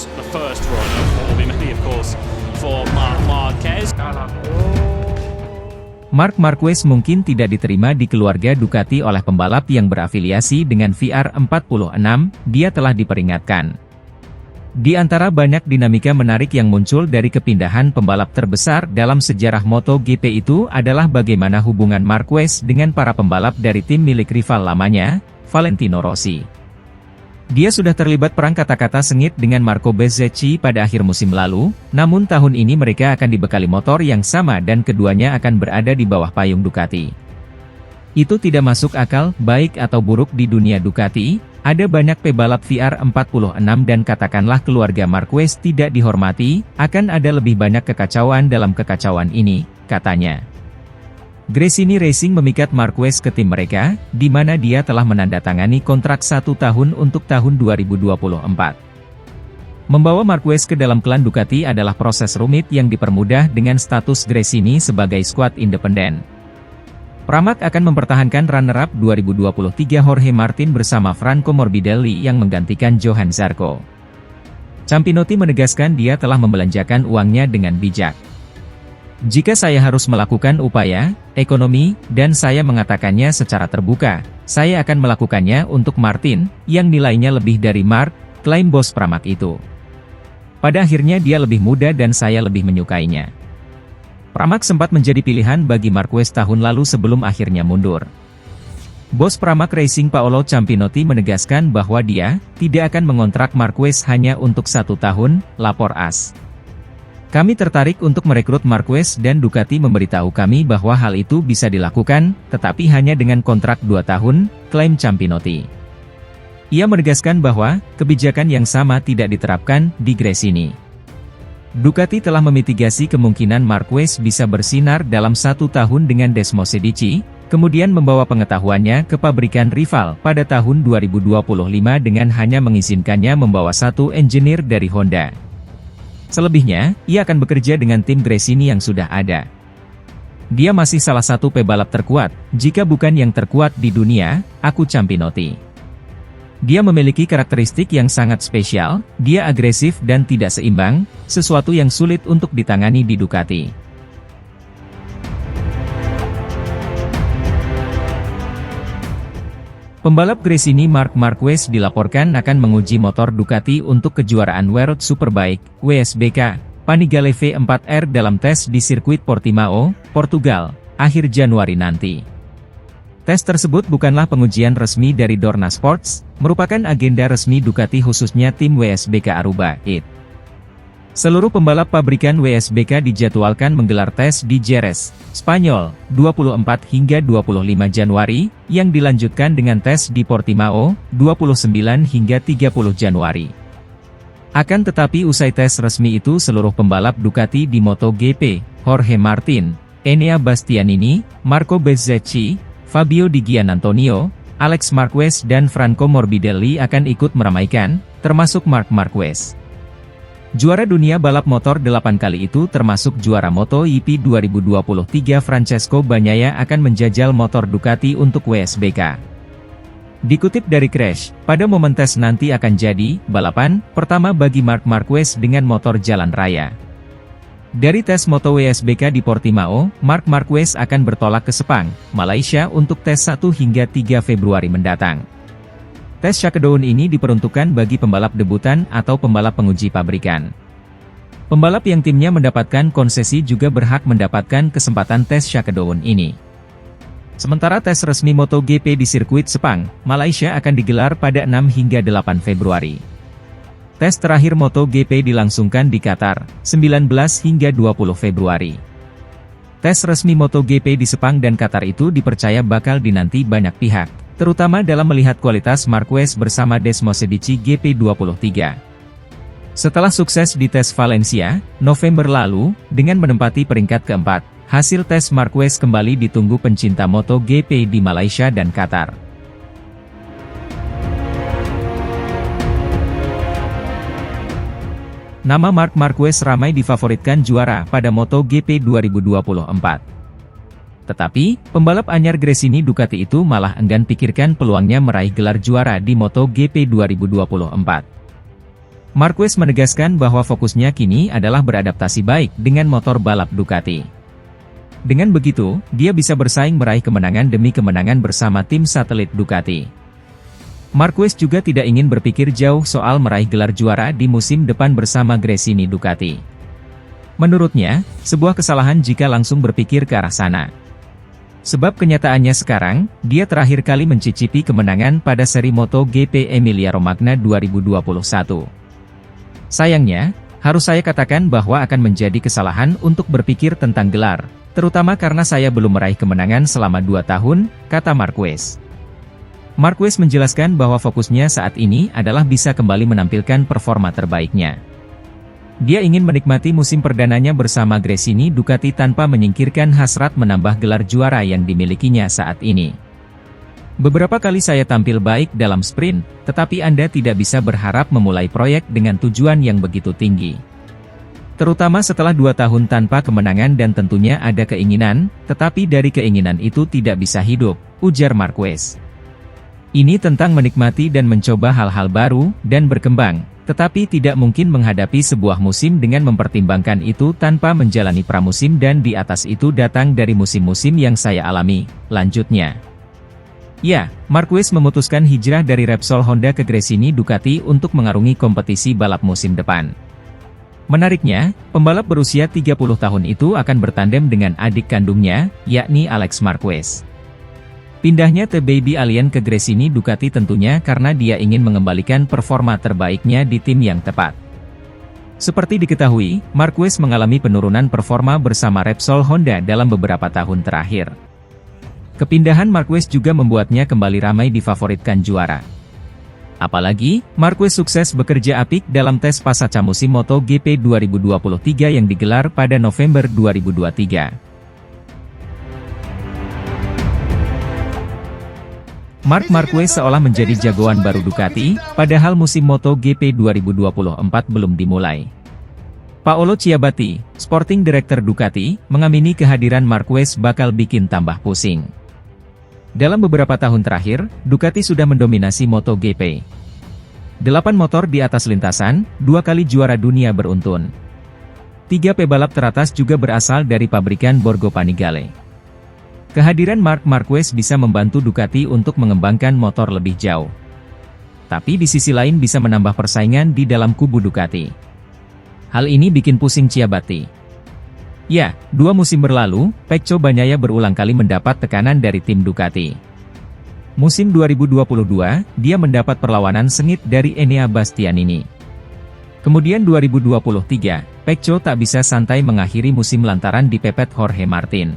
was the first run of what will be many, of course, for Marc Marquez. Marc Marquez mungkin tidak diterima di keluarga Ducati oleh pembalap yang berafiliasi dengan VR46, dia telah diperingatkan. Di antara banyak dinamika menarik yang muncul dari kepindahan pembalap terbesar dalam sejarah MotoGP itu adalah bagaimana hubungan Marquez dengan para pembalap dari tim milik rival lamanya, Valentino Rossi. Dia sudah terlibat perang kata-kata sengit dengan Marco Bezzecchi pada akhir musim lalu, namun tahun ini mereka akan dibekali motor yang sama dan keduanya akan berada di bawah payung Ducati. Itu tidak masuk akal, baik atau buruk di dunia Ducati, ada banyak pebalap VR46 dan katakanlah keluarga Marquez tidak dihormati, akan ada lebih banyak kekacauan dalam kekacauan ini, katanya. Gresini Racing memikat Marquez ke tim mereka, di mana dia telah menandatangani kontrak 1 tahun untuk tahun 2024. Membawa Marquez ke dalam klan Ducati adalah proses rumit yang dipermudah dengan status Gresini sebagai skuad independen. Pramac akan mempertahankan runner-up 2023 Jorge Martin bersama Franco Morbidelli yang menggantikan Johann Zarco. Campinotti menegaskan dia telah membelanjakan uangnya dengan bijak. Jika saya harus melakukan upaya ekonomi, dan saya mengatakannya secara terbuka, saya akan melakukannya untuk Martin, yang nilainya lebih dari Marc, klaim bos Pramac itu. Pada akhirnya dia lebih muda dan saya lebih menyukainya. Pramac sempat menjadi pilihan bagi Marquez tahun lalu sebelum akhirnya mundur. Bos Pramac Racing Paolo Campinotti menegaskan bahwa dia tidak akan mengontrak Marquez hanya untuk 1 tahun, lapor AS. Kami tertarik untuk merekrut Marquez dan Ducati memberitahu kami bahwa hal itu bisa dilakukan, tetapi hanya dengan kontrak 2 tahun, klaim Campinotti. Ia menegaskan bahwa, kebijakan yang sama tidak diterapkan di Gresini. Ducati telah memitigasi kemungkinan Marquez bisa bersinar dalam 1 tahun dengan Desmosedici, kemudian membawa pengetahuannya ke pabrikan rival pada tahun 2025 dengan hanya mengizinkannya membawa 1 engineer dari Honda. Selebihnya, ia akan bekerja dengan tim Gresini yang sudah ada. Dia masih salah satu pebalap terkuat, jika bukan yang terkuat di dunia, aku Campinotti. Dia memiliki karakteristik yang sangat spesial, dia agresif dan tidak seimbang, sesuatu yang sulit untuk ditangani di Ducati. Pembalap Gresini Marc Marquez dilaporkan akan menguji motor Ducati untuk kejuaraan World Superbike, WSBK, Panigale V4R dalam tes di sirkuit Portimao, Portugal, akhir Januari nanti. Tes tersebut bukanlah pengujian resmi dari Dorna Sports, merupakan agenda resmi Ducati khususnya tim WSBK Aruba, IT. Seluruh pembalap pabrikan WSBK dijadwalkan menggelar tes di Jerez, Spanyol, 24 hingga 25 Januari, yang dilanjutkan dengan tes di Portimao, 29 hingga 30 Januari. Akan tetapi usai tes resmi itu seluruh pembalap Ducati di MotoGP, Jorge Martin, Enea Bastianini, Marco Bezzecchi, Fabio Di Giannantonio, Alex Marquez dan Franco Morbidelli akan ikut meramaikan, termasuk Marc Marquez. Juara dunia balap motor 8 kali itu termasuk juara MotoGP 2023 Francesco Bagnaia akan menjajal motor Ducati untuk WSBK. Dikutip dari Crash, pada momen tes nanti akan jadi balapan pertama bagi Marc Marquez dengan motor jalan raya. Dari tes Moto WSBK di Portimao, Marc Marquez akan bertolak ke Sepang, Malaysia untuk tes 1 hingga 3 Februari mendatang. Tes shakedown ini diperuntukkan bagi pembalap debutan atau pembalap penguji pabrikan. Pembalap yang timnya mendapatkan konsesi juga berhak mendapatkan kesempatan tes shakedown ini. Sementara tes resmi MotoGP di sirkuit Sepang, Malaysia akan digelar pada 6 hingga 8 Februari. Tes terakhir MotoGP dilangsungkan di Qatar, 19 hingga 20 Februari. Tes resmi MotoGP di Sepang dan Qatar itu dipercaya bakal dinanti banyak pihak, terutama dalam melihat kualitas Marquez bersama Desmosedici GP23. Setelah sukses di tes Valencia, November lalu, dengan menempati peringkat keempat, hasil tes Marquez kembali ditunggu pencinta MotoGP di Malaysia dan Qatar. Nama Marc Marquez ramai difavoritkan juara pada MotoGP 2024. Tetapi, pembalap anyar Gresini Ducati itu malah enggan pikirkan peluangnya meraih gelar juara di MotoGP 2024. Marquez menegaskan bahwa fokusnya kini adalah beradaptasi baik dengan motor balap Ducati. Dengan begitu, dia bisa bersaing meraih kemenangan demi kemenangan bersama tim satelit Ducati. Marquez juga tidak ingin berpikir jauh soal meraih gelar juara di musim depan bersama Gresini Ducati. Menurutnya, sebuah kesalahan jika langsung berpikir ke arah sana. Sebab kenyataannya sekarang, dia terakhir kali mencicipi kemenangan pada seri MotoGP Emilia-Romagna 2021. Sayangnya, harus saya katakan bahwa akan menjadi kesalahan untuk berpikir tentang gelar, terutama karena saya belum meraih kemenangan selama 2 tahun, kata Marquez. Marquez menjelaskan bahwa fokusnya saat ini adalah bisa kembali menampilkan performa terbaiknya. Dia ingin menikmati musim perdananya bersama Gresini Ducati tanpa menyingkirkan hasrat menambah gelar juara yang dimilikinya saat ini. Beberapa kali saya tampil baik dalam sprint, tetapi Anda tidak bisa berharap memulai proyek dengan tujuan yang begitu tinggi. Terutama setelah 2 tahun tanpa kemenangan dan tentunya ada keinginan, tetapi dari keinginan itu tidak bisa hidup, ujar Marquez. Ini tentang menikmati dan mencoba hal-hal baru, dan berkembang, tetapi tidak mungkin menghadapi sebuah musim dengan mempertimbangkan itu tanpa menjalani pramusim dan di atas itu datang dari musim-musim yang saya alami, lanjutnya. Ya, Marquez memutuskan hijrah dari Repsol Honda ke Gresini Ducati untuk mengarungi kompetisi balap musim depan. Menariknya, pembalap berusia 30 tahun itu akan bertandem dengan adik kandungnya, yakni Alex Marquez. Pindahnya The Baby Alien ke Gresini Ducati tentunya karena dia ingin mengembalikan performa terbaiknya di tim yang tepat. Seperti diketahui, Marquez mengalami penurunan performa bersama Repsol Honda dalam beberapa tahun terakhir. Kepindahan Marquez juga membuatnya kembali ramai difavoritkan juara. Apalagi, Marquez sukses bekerja apik dalam tes pasca musim MotoGP 2023 yang digelar pada November 2023. Marc Marquez seolah menjadi jagoan baru Ducati, padahal musim MotoGP 2024 belum dimulai. Paolo Ciabatti, Sporting Director Ducati, mengamini kehadiran Marquez bakal bikin tambah pusing. Dalam beberapa tahun terakhir, Ducati sudah mendominasi MotoGP. 8 motor di atas lintasan, 2 kali juara dunia beruntun. 3 pebalap teratas juga berasal dari pabrikan Borgo Panigale. Kehadiran Marc Marquez bisa membantu Ducati untuk mengembangkan motor lebih jauh. Tapi di sisi lain bisa menambah persaingan di dalam kubu Ducati. Hal ini bikin pusing Ciabatti. Ya, 2 musim berlalu, Pecco Bagnaia berulang kali mendapat tekanan dari tim Ducati. Musim 2022, dia mendapat perlawanan sengit dari Enea Bastianini. Kemudian 2023, Pecco tak bisa santai mengakhiri musim lantaran dipepet Jorge Martin.